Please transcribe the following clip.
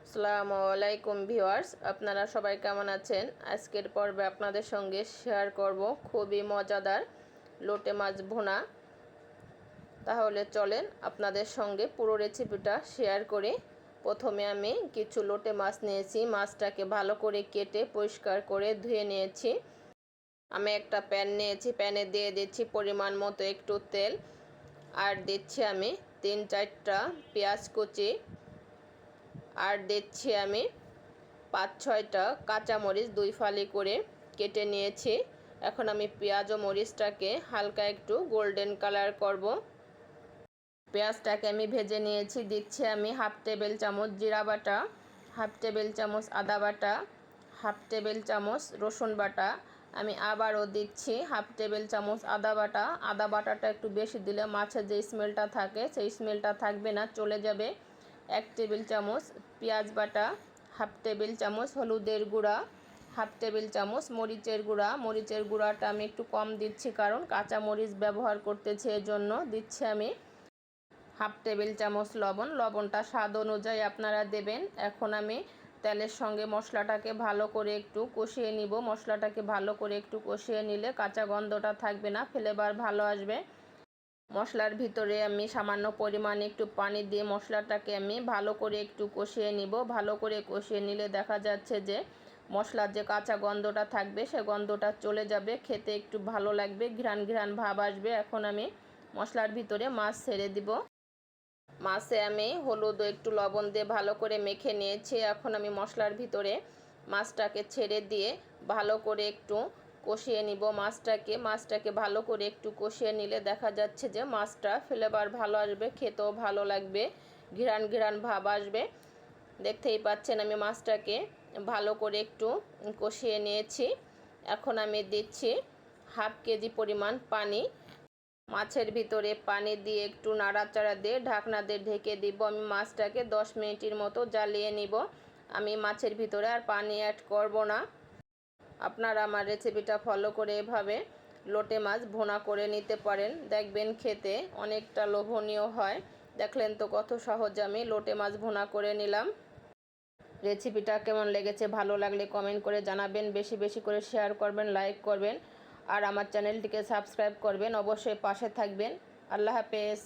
আসসালামু আলাইকুম ভিউয়ার্স, আপনারা সবাই কেমন আছেন? আজকের পর্বে আপনাদের সঙ্গে শেয়ার করব খুবই মজাদার লোটে মাছ ভুনা। তাহলে চলেন আপনাদের সঙ্গে পুরো রেসিপিটা শেয়ার করি। প্রথমে আমি কিছু লোটে মাছ নিয়েছি। মাছটাকে ভালো করে কেটে পরিষ্কার করে ধুয়ে নিয়েছি। আমি একটা প্যান নিয়েছি, প্যানে দিয়ে দিচ্ছি পরিমাণ মতো একটু তেল, আর দিচ্ছি আমি 3-4টা পেঁয়াজ কুচি, আর দিচ্ছি আমি 5-6টা কাঁচামরিচ 2 ফালি করে কেটে নিয়েছি। এখন আমি পেঁয়াজ ও মরিচটাকে হালকা একটু গোল্ডেন কালার করব। পেঁয়াজটাকে আমি ভেজে নিয়েছি। দিচ্ছি আমি 1/2 টেবিল চামচ জিরা বাটা, 1/2 টেবিল চামচ আদা বাটা, 1/2 টেবিল চামচ রসুন বাটা। আমি আবারও দিচ্ছি 1/2 টেবিল চামচ আদা বাটা। আদা বাটাটা একটু বেশি দিলে মাছের যে স্মেলটা থাকে সেই স্মেলটা থাকবে না, চলে যাবে। 1 টেবিল চামচ পেঁয়াজ বাটা, 1/2 টেবিল চামচ হলুদের গুঁড়া, 1/2 টেবিল চামচ মরিচের গুঁড়া। মরিচের গুঁড়াটা আমি একটু কম দিচ্ছি, কারণ কাঁচা মরিচ ব্যবহার করতেছি, এজন্য দিচ্ছি আমি 1/2 টেবিল চামচ লবণ। লবণটা স্বাদ অনুযায়ী আপনারা দেবেন। এখন আমি তেলের সঙ্গে মশলাটাকে ভালো করে একটু কষিয়ে নিব। মশলাটাকে ভালো করে একটু কষিয়ে নিলে কাঁচা গন্ধটা থাকবে না, ফ্লেভার ভালো আসবে। মশলার ভিতরে আমি সামান্য পরিমাণে একটু পানি দিয়ে মশলাটাকে আমি ভালো করে একটু কষিয়ে নিব। ভালো করে কষিয়ে নিলে দেখা যাচ্ছে যে মশলার যে কাঁচা গন্ধটা থাকবে সে গন্ধটা চলে যাবে, খেতে একটু ভালো লাগবে, ঘ্রাণ ঘ্রাণ ভাব আসবে। এখন আমি মশলার ভিতরে মাছ ছেড়ে দিব। মাছে আমি হলুদ ও একটু লবণ দিয়ে ভালো করে মেখে নিয়েছি। এখন আমি মশলার ভিতরে মাছটাকে ছেড়ে দিয়ে ভালো করে একটু কষিয়ে নিব। মাছটাকে ভালো করে একটু কষিয়ে নিলে দেখা যাচ্ছে যে মাছটা ফ্লেভার ভালো আসবে, খেতেও ভালো লাগবে, ঘ্রাণ ঘ্রাণ ভাব আসবে। দেখতেই পাচ্ছেন আমি মাছটাকে ভালো করে একটু কষিয়ে নিয়েছি। এখন আমি দিচ্ছি 1/2 কেজি পরিমাণ পানি। মাছের ভিতরে পানি দিয়ে একটু নাড়াচাড়া দিয়ে ঢাকনা দিয়ে ঢেকে দিব। আমি মাছটাকে 10 মিনিটের মতো জ্বালিয়ে নিব। আমি মাছের ভিতরে আর পানি অ্যাড করব না। আপনারা আমার রেসিপিটা ফলো করে এভাবে লোটে মাছ ভুনা করে নিতে পারেন, দেখবেন খেতে অনেকটা লোভনীয় হয়। দেখলেন তো কত সহজে আমি লোটে মাছ ভুনা করে নিলাম। রেসিপিটা কেমন লেগেছে ভালো লাগলে কমেন্ট করে জানাবেন, বেশি বেশি করে শেয়ার করবেন, লাইক করবেন, আর আমার চ্যানেলটিকে সাবস্ক্রাইব করবেন, অবশ্যই পাশে থাকবেন। আল্লাহ হাফেজ।